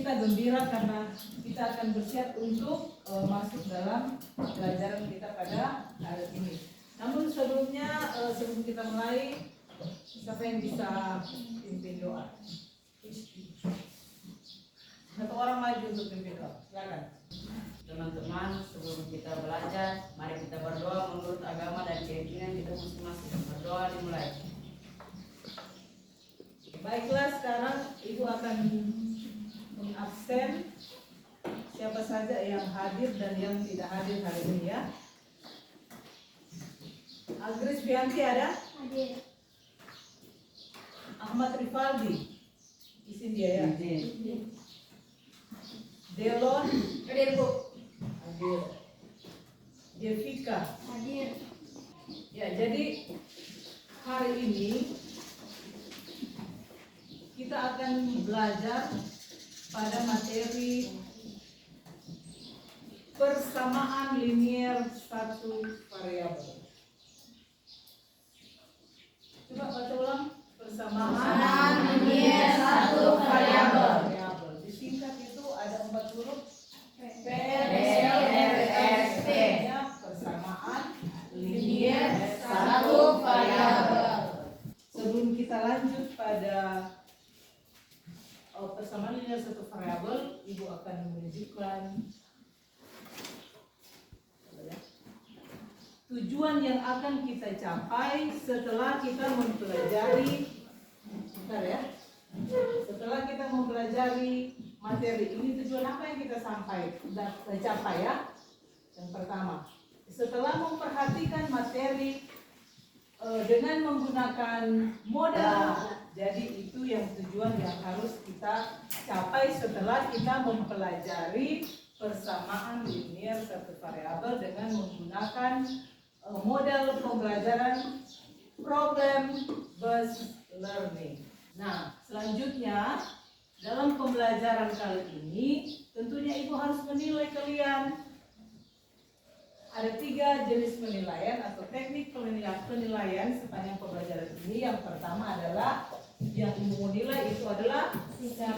kita gembira karena kita akan bersiap untuk masuk dalam pelajaran kita pada hari ini. Namun sebelumnya, sebelum kita mulai, siapa yang bisa pimpin doa? Satu orang maju untuk pimpin doa, silakan. Teman-teman, sebelum kita belajar, mari kita berdoa menurut agama dan keyakinan kita masing-masing. Berdoa dimulai. Baiklah, sekarang Ibu akan mengabsen siapa saja yang hadir dan yang tidak hadir hari ini ya. Agris Bianti ada? Hadir. Ahmad Rifaldi, isin dia ya. Izin. Delon Hadir, Bu. hadir. Jessica. Hadir. Ya, jadi hari ini kita akan belajar pada materi persamaan linier satu variabel. Coba baca ulang. Persamaan linier satu variabel. Disingkat itu ada 4 huruf. PRST. Persamaan Linier satu variabel. Sebelum kita lanjut pada persamaan linier satu variabel, Ibu akan menunjukkan tujuan yang akan kita capai setelah kita mempelajari, setelah kita mempelajari materi ini. Tujuan apa yang kita capai ya? Yang pertama, setelah memperhatikan materi dengan menggunakan modal. Jadi itu yang tujuan yang harus kita capai setelah kita mempelajari persamaan linier satu variabel dengan menggunakan model pembelajaran problem based learning. Nah, selanjutnya dalam pembelajaran kali ini tentunya Ibu harus menilai kalian. Ada 3 jenis penilaian atau teknik penilaian sepanjang pembelajaran ini. Yang pertama adalah yang Ibu nilai itu adalah sikap.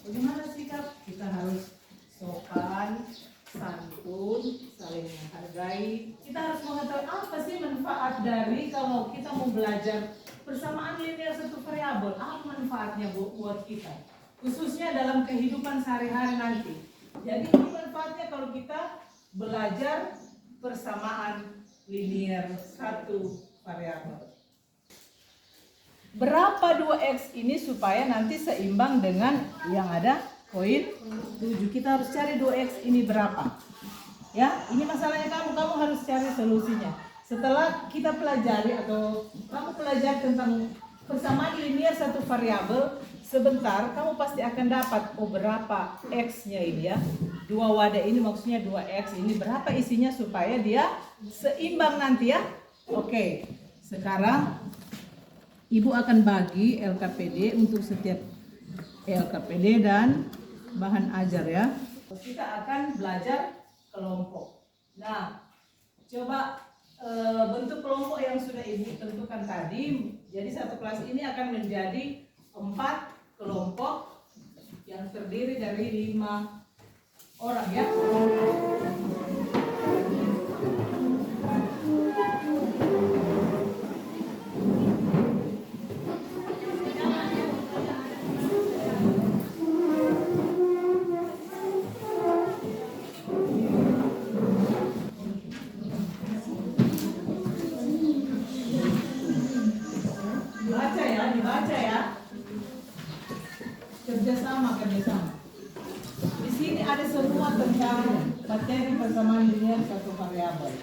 Bagaimana sikap? Kita harus sopan, santun, saling menghargai. Kita harus mengetahui apa sih manfaat dari kalau kita mau belajar persamaan linier satu variabel. Apa manfaatnya buat kita? Khususnya dalam kehidupan sehari-hari nanti. Jadi ini manfaatnya kalau kita belajar persamaan linier satu variabel. Berapa 2x ini supaya nanti seimbang dengan yang ada koin 7. Kita harus cari 2x ini berapa. Ya, ini masalahnya kamu harus cari solusinya. Setelah kita pelajari atau kamu pelajari tentang persamaan linier satu variabel, sebentar kamu pasti akan dapat berapa x-nya ini ya. 2 wadah ini maksudnya 2x ini berapa isinya supaya dia seimbang nanti ya. Oke, sekarang Ibu akan bagi LKPD untuk setiap LKPD dan bahan ajar ya. Kita akan belajar kelompok. Nah, coba bentuk kelompok yang sudah Ibu tentukan tadi. Jadi satu kelas ini akan menjadi 4 kelompok yang terdiri dari 5 orang ya. Dibaca ya. Kerjasama. Di sini ada semua tentang materi persamaan linier satu variabel.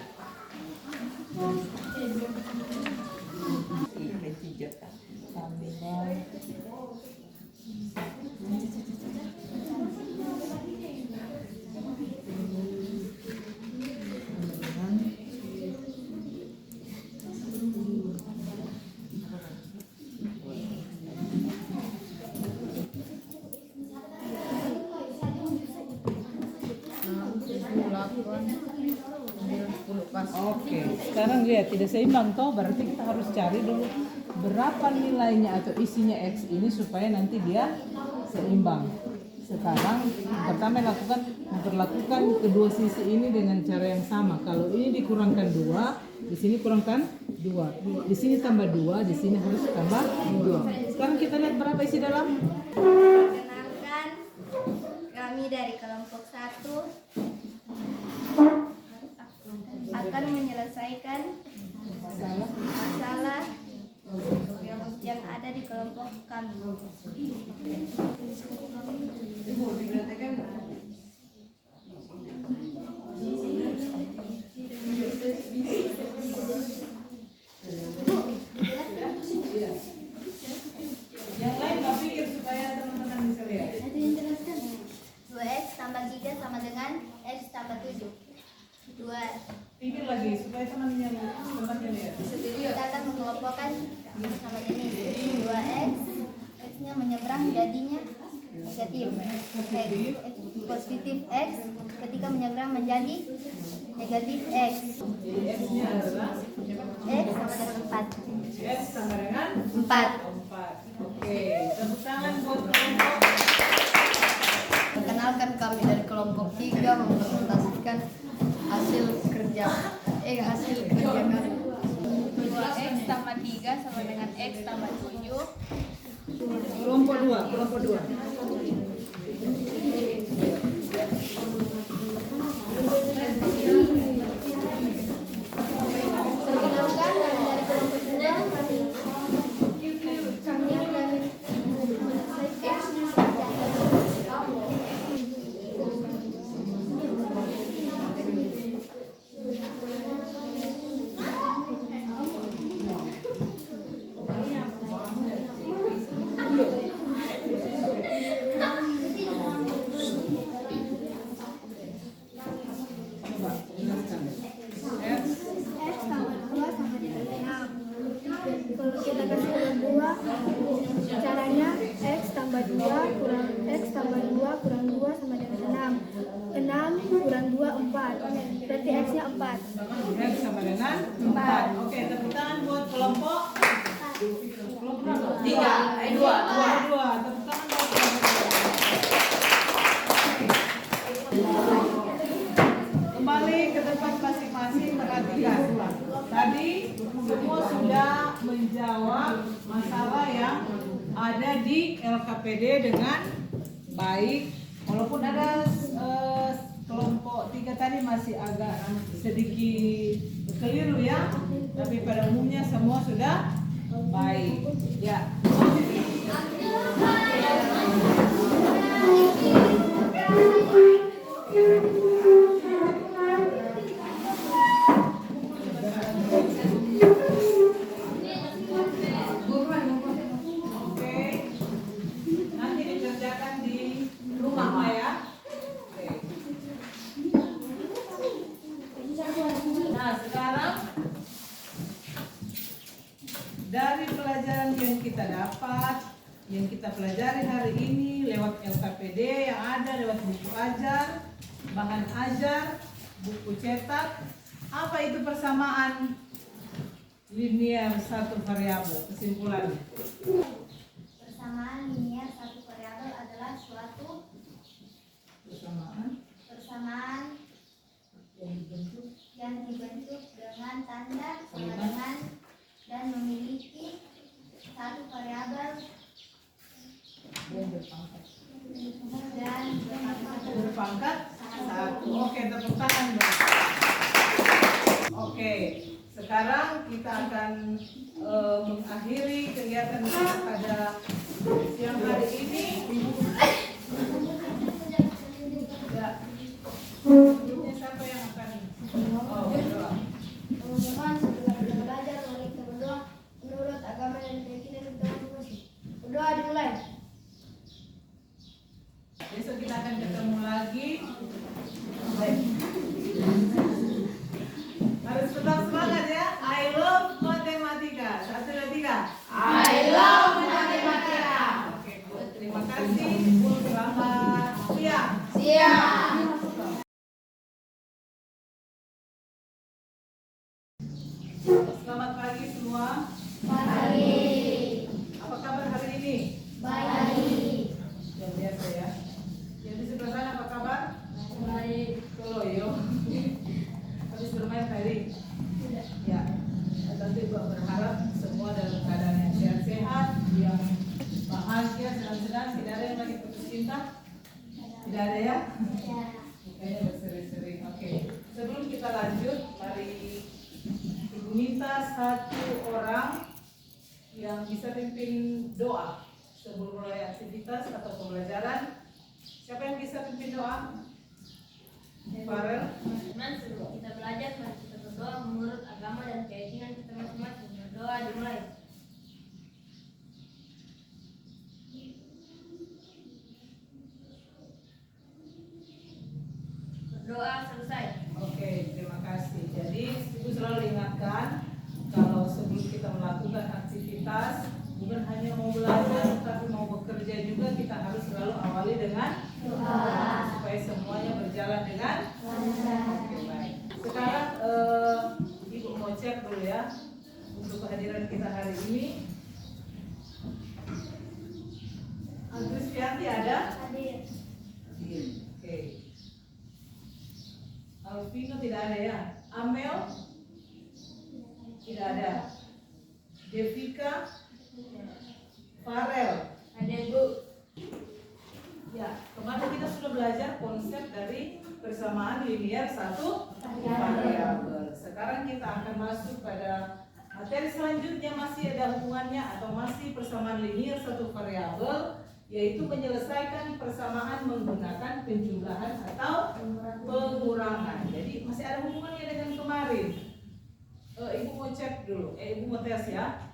Oke, sekarang lihat tidak seimbang toh, berarti kita harus cari dulu berapa nilainya atau isinya X ini supaya nanti dia seimbang. 9 Sekarang pertama memperlakukan kedua sisi ini dengan cara yang sama. Kalau ini dikurangkan 2, di sini kurangkan 2. Di sini tambah 2, di sini harus tambah 2. Sekarang kita lihat berapa isi dalam. Perkenalkan, kami dari kelompok 1 akan menyelesaikan masalah yang ada di kelompok kami. Yang lain nggak pikir supaya teman-teman bisa lihat. 2x tambah 3 sama dengan x tambah 7. 2. Pikir lagi supaya temannya lihat. Kita akan mengelompokkan sama ini. 2x, x-nya menyeberang jadinya negatif. Positif x ketika menyeberang menjadi negatif x. Jadi x-nya adalah X sama dengan 4. x sama dengan 4. 4. Oke, tepuk tangan buat kelompok. Perkenalkan, kami dari kelompok 3 mempresentasikan hasil kerja kami. 2x tambah 3 sama dengan x tambah 7. Kelompok 2. Perkenalkan, kami dari kelompok 2 Kalau kita kasih kedua, caranya x tambah 2 kurang x tambah 2 kurang 2 sama dengan 6. 6 kurang 2, 4. Berarti x-nya 4. X sama dengan 4. Oke, tepuk tangan buat kelompok 3, 2. 2. Tepuk tangan buat kelompok 2. Kembali ke tempat masing-masing, perhatikan. Tadi semua sudah menjawab masalah yang ada di LKPD dengan baik. Walaupun ada kelompok 3 tadi masih agak sedikit keliru ya, tapi pada umumnya semua sudah baik. Ya. Oke. Nanti dikerjakan di rumah ya. Oke. Nah, sekarang dari pelajaran yang kita dapat, yang kita pelajari hari ini lewat LKPD yang ada, lewat buku ajar, bahan ajar, buku cetak, apa itu persamaan linear satu variabel? Kesimpulannya. Persamaan linear satu variabel adalah suatu persamaan yang dibentuk dengan tanda sama dengan dan memiliki satu variabel dan Berpangkat 1. Oke, tepuk tangan. Oke, sekarang kita akan mengakhiri kegiatan kita pada siang hari ini. Ya. Sebelumnya siapa yang akan? Oh, berdoa. teman-teman, setelah kita belajar, mari kita berdoa menurut agama dan keyakinan kita masing-masing. Berdoa dimulai. Besok kita akan ketemu lagi. Harus tetap semangat ya. I love matematika. 1, 2, 3. I love matematika. Oke, terima kasih. Selamat siang. Siap. Selamat pagi semua. Pagi. Apa kabar hari ini? Baik. Luar biasa ya. kabar? Baik. Keloyo. Habis bermain tadi? Ya. Tentu Ibu berharap semua dalam keadaan yang sehat-sehat, yang bahagia, senang-senang. Tidak ada yang lagi putus cinta? Tidak ada ya? Kayaknya berseri-seri. Oke. Sebelum kita lanjut, mari Ibu minta satu orang yang bisa pimpin doa sebelum mulai aktivitas atau pembelajaran. Siapa yang bisa pimpin doa? Farel. Teman-teman, sebelum kita belajar, mari kita berdoa menurut agama dan keyakinan kita masing-masing. Berdoa dimulai. Berdoa selesai. Oke, terima kasih. Jadi Ibu selalu ingatkan kalau sebelum kita melakukan aktivitas, bukan hanya mau belajar tapi mau bekerja juga, kita harus selalu awali dengan doa supaya semuanya berjalan dengan oke, baik. Sekarang Ibu mau cek dulu ya untuk kehadiran kita hari ini. Kristianti ada? Hadir. Oke. Alvino tidak ada ya? Amel? Tidak ada. Devika? Farel? Ada Bu. Ya, kemarin kita sudah belajar konsep dari persamaan linear satu variabel. Sekarang kita akan masuk pada materi selanjutnya, masih ada hubungannya atau masih persamaan linear satu variabel, yaitu menyelesaikan persamaan menggunakan penjumlahan atau pengurangan. Jadi masih ada hubungannya dengan kemarin. Ibu mau cek dulu, Ibu mau tes ya.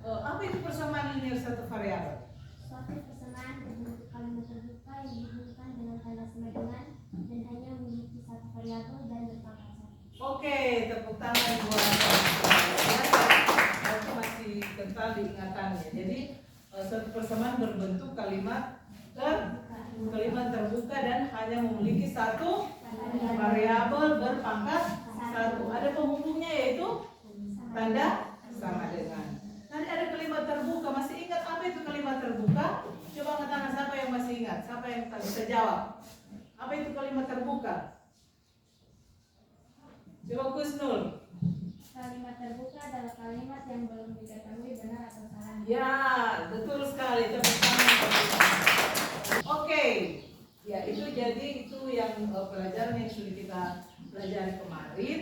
Apa itu persamaan linear satu variabel? Suatu persamaan berbentuk kalimat terbuka yang dihubungkan dengan tanda sama dengan dan hanya memiliki satu variabel dan berpangkat satu. Oke, tepuk tangan buat aku masih kental diingatannya. Jadi suatu persamaan berbentuk kalimat terbuka dan hanya memiliki satu variabel berpangkat satu. Ada penghubungnya yaitu tanda sama dengan. Tadi ada kalimat terbuka, masih ingat apa itu kalimat terbuka? Coba angkat tangan siapa yang masih ingat, siapa yang bisa jawab. Apa itu kalimat terbuka? Coba Kusnul. Kalimat terbuka adalah kalimat yang belum diketahui benar atau salah. Ya, betul sekali. Tepuk tangan. Oke. Ya, itu jadi itu yang pelajaran yang sudah kita pelajari kemarin.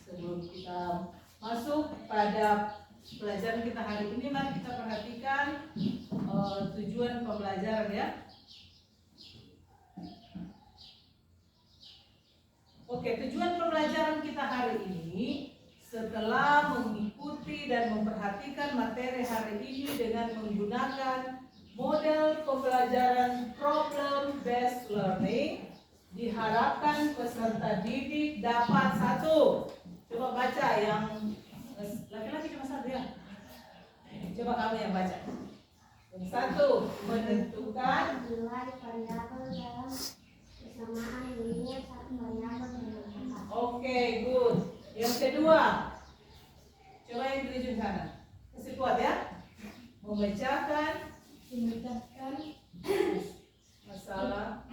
Sebelum kita masuk pada pelajaran kita hari ini, mari kita perhatikan tujuan pembelajaran ya. Oke, tujuan pembelajaran kita hari ini setelah mengikuti dan memperhatikan materi hari ini dengan menggunakan model pembelajaran problem based learning, diharapkan peserta didik dapat satu. Coba baca yang laki-laki cuma satu ya. Coba kamu yang baca. Yang satu, menentukan Nilai variabel dalam persamaan linear satu variabel dengan angka. Oke, good. Yang kedua, coba yang tulis sana. Kasih kuat ya. Memecahkan masalah.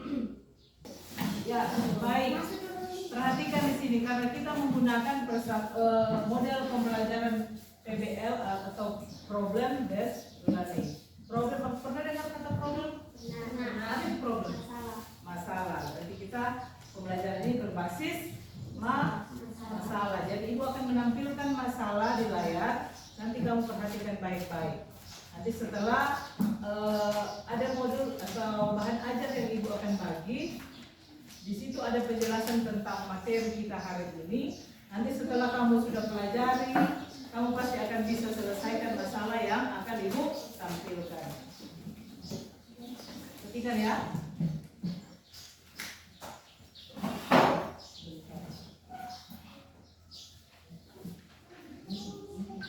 Ya, baik. Perhatikan di sini karena kita menggunakan model pembelajaran PBL atau problem based learning. Problem, pernah dengar kata problem? Apa itu problem? Masalah. Jadi kita pembelajaran ini berbasis masalah. Jadi Ibu akan menampilkan masalah di layar. Nanti kamu perhatikan baik-baik. Nanti setelah ada modul atau bahan ajar yang Ibu akan bagi, di situ ada penjelasan tentang materi kita hari ini. Nanti setelah kamu sudah pelajari, kamu pasti akan bisa selesaikan masalah yang akan Ibu tampilkan. Perhatikan ya.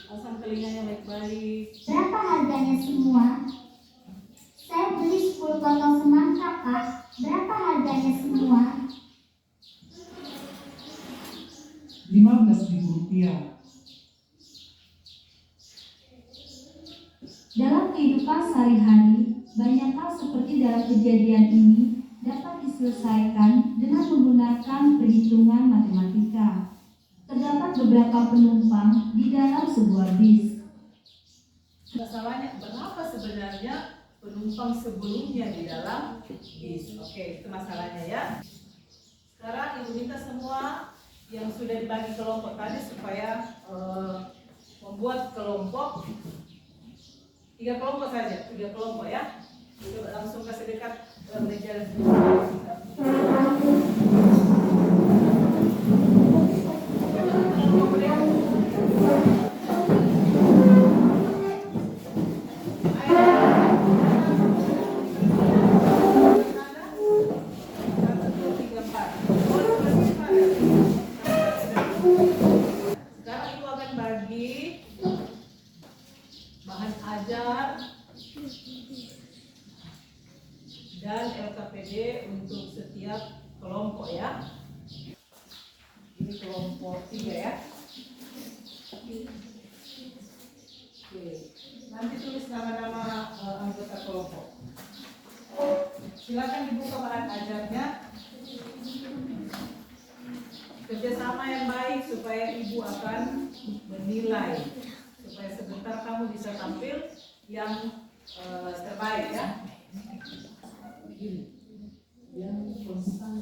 Pasang telinganya baik-baik. Berapa harganya semua? Saya beli 10 botol semangka, Pak. Berapa harganya semua? Rp15.000. Dalam kehidupan sehari-hari, banyak hal seperti dalam kejadian ini dapat diselesaikan dengan menggunakan perhitungan matematika. Terdapat beberapa penumpang di dalam sebuah bis. Masalahnya berapa sebenarnya penumpang sebelumnya di dalam bis? Oke, itu masalahnya ya. Sekarang ibu minta semua yang sudah dibagi kelompok tadi supaya membuat kelompok 3 kelompok saja, 3 kelompok ya. Coba langsung kasih dekat meja. Sekarang ibu akan bagi bahan ajar dan LKPD untuk setiap kelompok ya. Ini kelompok 3 ya. Oke. Nanti tulis nama-nama anggota kelompok. Silakan dibuka bahan ajarnya. Kerjasama yang baik supaya ibu akan menilai, supaya sebentar kamu bisa tampil yang terbaik ya. Yang konstan.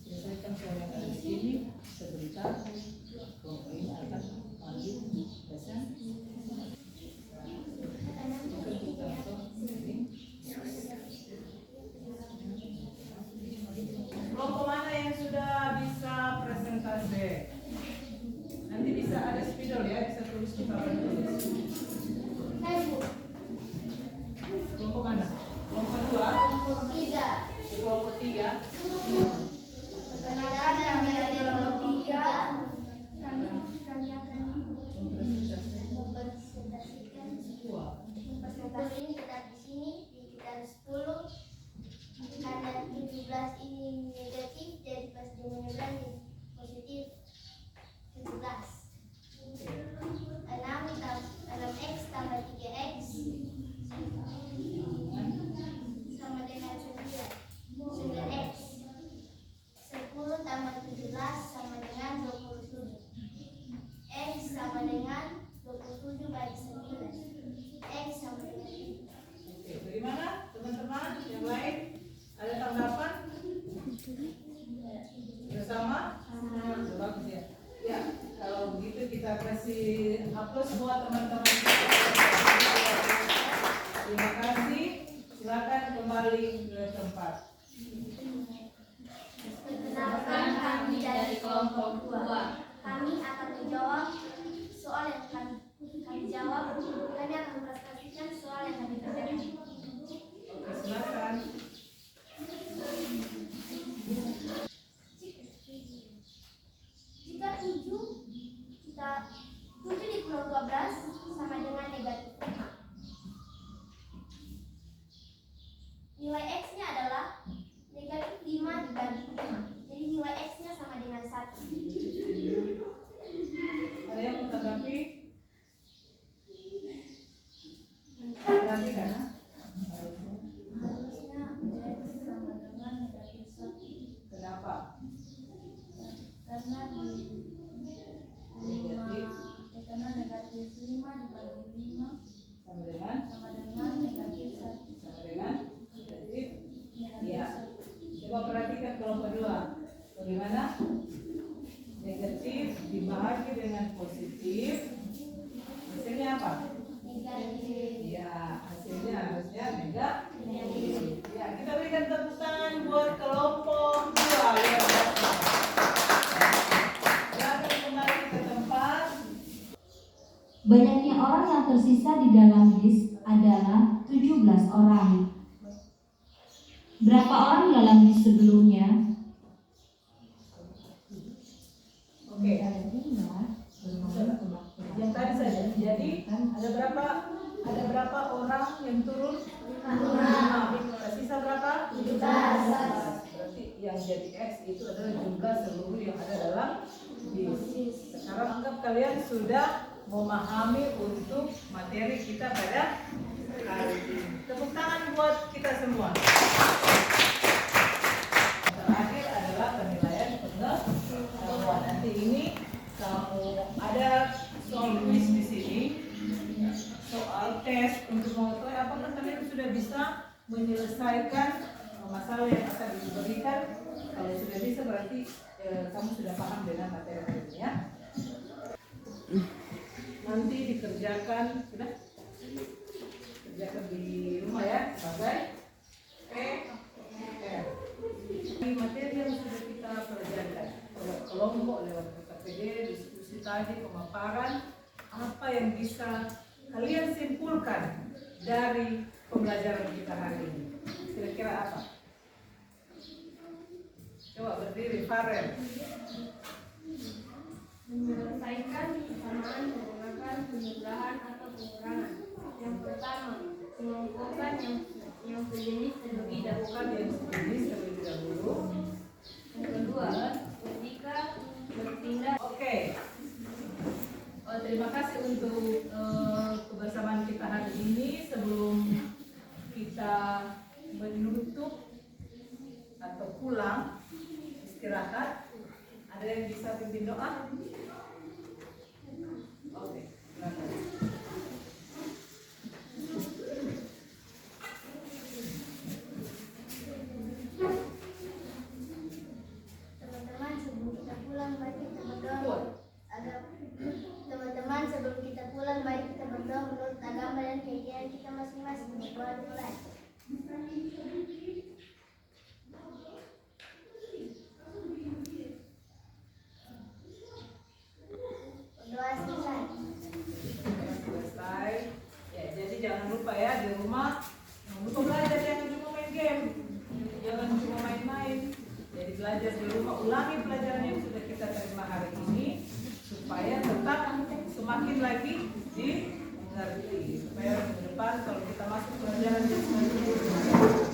Selesaikan soal yang ada di sini sebentar. Kelompok ini akan panggil dosen. Kelompok mana yang sudah bisa presentasi? Nanti bisa ada spidol ya, bisa tulis di papan tulis. Kelompok mana? Kelompok 2? Kelompok 3. Kelompok 3. Ini negatif, jadi pas dia menyeberang positif 17. 6x tambah 3x sama dengan 9x. 10 tambah 17 sama dengan 27. X sama dengan 27 bagi 9. X sama dengan 7. Oke, bagaimana teman-teman yang lain? Ada tanggapan? Bersama? Bagus ya. Ya, kalau begitu kita kasih aplaus buat teman-teman. Terima kasih. Silakan kembali ke tempat. Perkenalkan, kami dari kelompok 2. Kami akan menjawab soal yang kami jawab. Kami akan mempresentasikan soal yang kami kerjakan. Oke, silakan. Jika 7 dikurang 12 sama dengan negatif 5. Nilai X-nya adalah negatif 5 dibagi 5. Jadi nilai X-nya sama dengan 1. Ada yang mau tanggapi? Perhatikan. Harusnya X sama dengan negatif 1. Kenapa? Karena negatif 5 dibagi 5 Sama dengan? sama dengan negatif 1. Sama dengan? Negatif? Iya. Coba perhatikan kelompok 2. Bagaimana? Negatif dibagi dengan positif. Hasilnya apa? Negatif. Ya, hasilnya harusnya negatif. Ya, kita berikan tepuk tangan buat kelompok 2. Luar biasa. Silakan kembali ke tempat. Banyaknya orang yang tersisa di dalam bis adalah 17 orang. Berapa orang dalam bis sebelumnya? Oke. Yang tadi saja. Jadi ada berapa orang yang turun? 5. Sisa berapa? 17. Berarti yang jadi X itu adalah jumlah seluruh yang ada dalam disk. Sekarang anggap kalian sudah memahami untuk materi kita pada hari ini. Tepuk tangan buat kita semua. Terakhir adalah penilaian pengetahuan. Nanti ini kamu ada soal kuis di sini, soal tes untuk mengetahui apakah kalian sudah bisa menyelesaikan masalah yang akan diberikan. Kalau sudah bisa berarti kamu sudah paham dengan materi ini ya. Nanti dikerjakan, sudah kerjakan di rumah ya sebagai PR. Ini materi yang sudah kita pelajari lewat kelompok, lewat KPD, diskusi tadi, pemaparan, apa yang bisa kalian simpulkan dari pembelajaran kita hari ini. Kira-kira apa? Coba berdiri, Farel. Menyelesaikan persamaan menggunakan penjumlahan atau pengurangan. Yang pertama, mengumpulkan yang sejenis terlebih dahulu. Yang sejenis terlebih dahulu. Yang kedua, ketika berpindah. Oke. Terima kasih untuk kebersamaan kita hari ini. Sebelum kita menutup atau pulang istirahat, ada yang bisa pimpin doa? Oke, silakan. Teman-teman, sebelum kita pulang, mari kita berdoa agar teman-teman sebelum kita pulang, mari kita berdoa menurut agama dan keyakinan kita masing-masing. Berdoa dimulai. Berdoa selesai. Selesai. Ya, jadi jangan lupa ya di rumah, jangan lupa belajar, jangan cuma main game, jangan cuma main-main. Jadi belajar di rumah, ulangi pelajaran yang sudah kita terima hari ini supaya tetap semakin lagi dimengerti. Supaya ke depan kalau kita masuk pelajaran yang selanjutnya